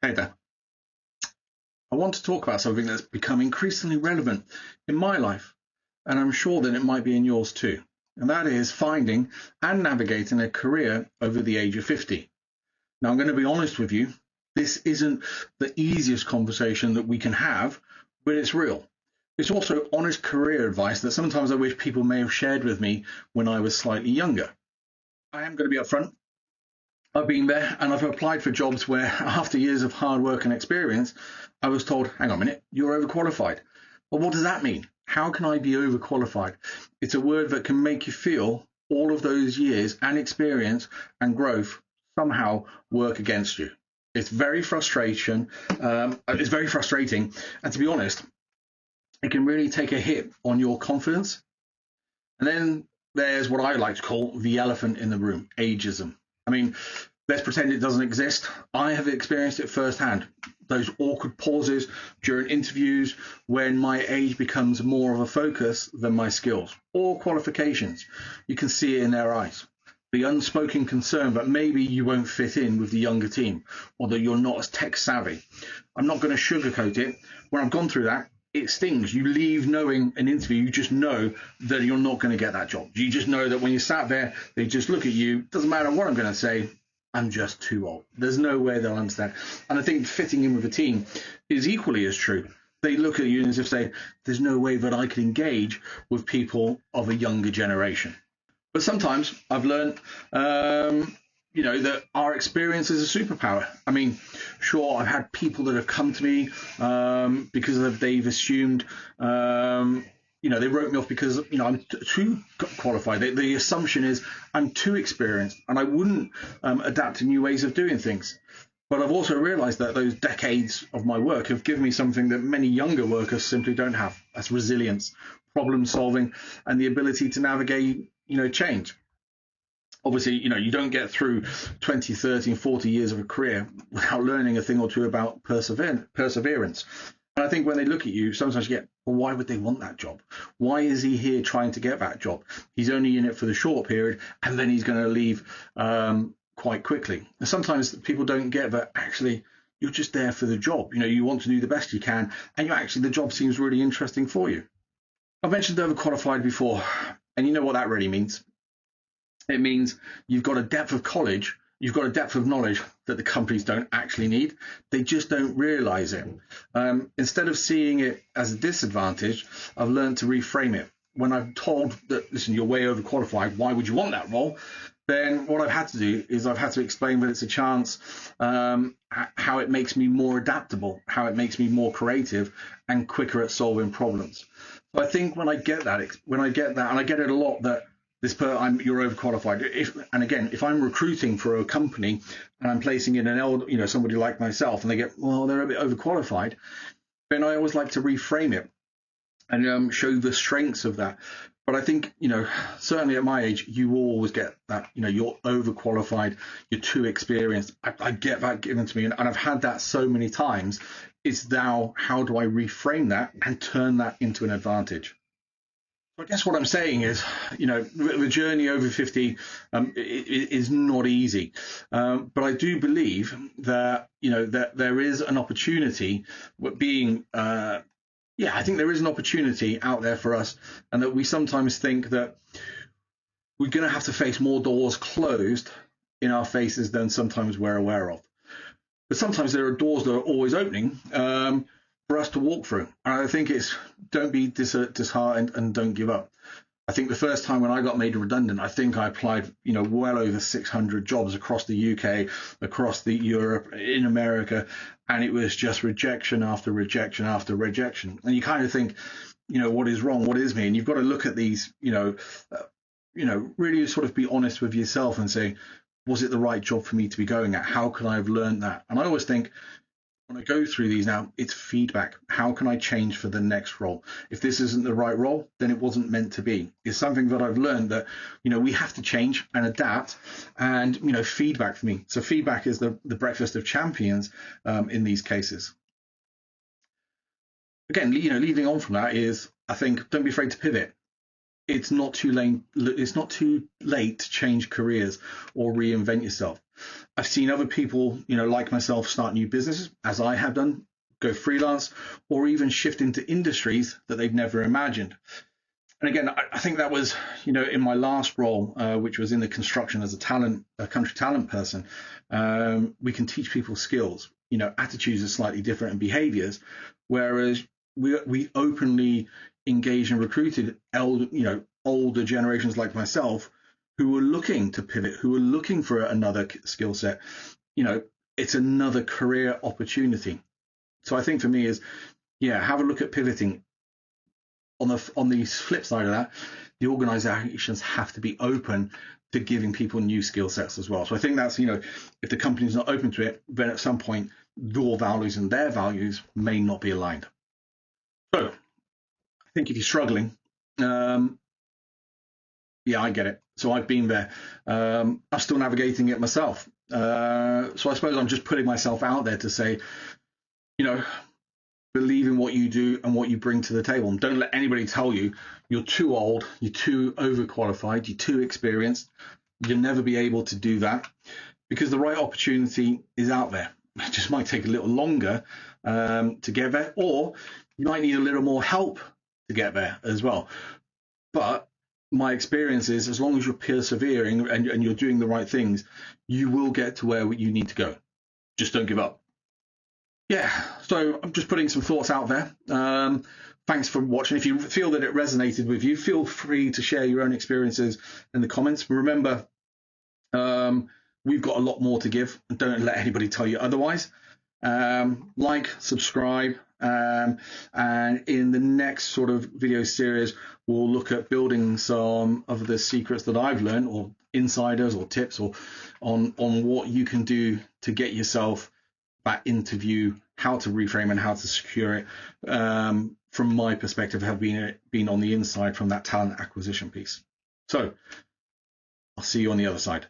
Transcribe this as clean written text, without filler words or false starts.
Hey there. I want to talk about something that's become increasingly relevant in my life, and I'm sure that it might be in yours too. And that is finding and navigating a career over the age of 50. Now, I'm going to be honest with you, this isn't the easiest conversation that we can have, but it's real. It's also honest career advice that sometimes I wish people may have shared with me when I was slightly younger. I am going to be upfront. I've been there and I've applied for jobs where, after years of hard work and experience, I was told, hang on a minute, you're overqualified. Well, what does that mean? How can I be overqualified? It's a word that can make you feel all of those years and experience and growth somehow work against you. It's very frustrating. It's very frustrating. And to be honest, it can really take a hit on your confidence. And then there's what I like to call the elephant in the room, ageism. I mean, let's pretend it doesn't exist. I have experienced it firsthand. Those awkward pauses during interviews when my age becomes more of a focus than my skills or qualifications. You can see it in their eyes. The unspoken concern that maybe you won't fit in with the younger team or that you're not as tech savvy. I'm not going to sugarcoat it. When I've gone through that, it stings. You leave knowing an interview, you just know that you're not going to get that job. You just know that when you sat there, they just look at you. Doesn't matter what I'm going to say. I'm just too old. There's no way they'll understand. And I think fitting in with a team is equally as true. They look at you as if say, there's no way that I can engage with people of a younger generation. But sometimes I've learned, that our experience is a superpower. I mean, sure, I've had people that have come to me because they've assumed, they wrote me off because, I'm too qualified. The assumption is I'm too experienced and I wouldn't adapt to new ways of doing things. But I've also realized that those decades of my work have given me something that many younger workers simply don't have. That's resilience, problem solving, and the ability to navigate, change. Obviously, you don't get through 20, 30, and 40 years of a career without learning a thing or two about perseverance. And I think when they look at you, sometimes you get, well, why would they want that job? Why is he here trying to get that job? He's only in it for the short period, and then he's going to leave quite quickly. And sometimes people don't get that actually you're just there for the job. You want to do the best you can, and the job seems really interesting for you. I've mentioned overqualified before, and you know what that really means. It means you've got a depth of knowledge that the companies don't actually need. They just don't realize it. Instead of seeing it as a disadvantage, I've learned to reframe it. When I'm told that, listen, you're way overqualified, why would you want that role? Then what I've had to do is I've had to explain that it's a chance, how it makes me more adaptable, how it makes me more creative and quicker at solving problems. So I think when I get that, and I get it a lot, that you're overqualified. If I'm recruiting for a company and I'm placing in somebody like myself, and they get, well, they're a bit overqualified, then I always like to reframe it and show the strengths of that. But I think, certainly at my age, you always get that, you're overqualified, you're too experienced. I get that given to me, and I've had that so many times. It's now, how do I reframe that and turn that into an advantage? I guess what I'm saying is, the journey over 50 is not easy, but I do believe that that there is an opportunity. I think there is an opportunity out there for us, and that we sometimes think that we're going to have to face more doors closed in our faces than sometimes we're aware of. But sometimes there are doors that are always opening for us to walk through. And I think it's, don't be disheartened and don't give up. I think the first time when I got made redundant, I think I applied, well over 600 jobs across the UK, across the Europe, in America, and it was just rejection after rejection after rejection. And you kind of think, what is wrong? What is me? And you've got to look at these, really sort of be honest with yourself and say, was it the right job for me to be going at? How can I have learned that? And I always think, when I go through these now, it's feedback. How can I change for the next role? If this isn't the right role, then it wasn't meant to be. It's something that I've learned that, we have to change and adapt, and, feedback for me. So feedback is the breakfast of champions in these cases. Again, leading on from that is, I think, don't be afraid to pivot. It's not too late to change careers or reinvent yourself. I've seen other people, like myself, start new businesses, as I have done, go freelance, or even shift into industries that they've never imagined. And again, I think that was, in my last role, which was in the construction as a country talent person, we can teach people skills. Attitudes are slightly different and behaviors, whereas we openly engaged and recruited older generations like myself who were looking to pivot, who were looking for another skill set. It's another career opportunity. So I think for me is, have a look at pivoting. On the flip side of that, the organizations have to be open to giving people new skill sets as well. So I think that's, if the company's not open to it, then at some point your values and their values may not be aligned. So I think if you're struggling, I get it. So I've been there. I'm still navigating it myself. So I suppose I'm just putting myself out there to say, believe in what you do and what you bring to the table. And don't let anybody tell you you're too old, you're too overqualified, you're too experienced. You'll never be able to do that, because the right opportunity is out there. It just might take a little longer to get there, or you might need a little more help to get there as well. But my experience is, as long as you're persevering and you're doing the right things, you will get to where you need to go. Just don't give up. So I'm just putting some thoughts out there. Thanks for watching. If you feel that it resonated with you, feel free to share your own experiences in the comments. Remember, we've got a lot more to give, and don't let anybody tell you otherwise. Like, subscribe, and in the next sort of video series, we'll look at building some of the secrets that I've learned, or insiders or tips, or on what you can do to get yourself that interview, how to reframe and how to secure it. From my perspective, have been on the inside from that talent acquisition piece. So I'll see you on the other side.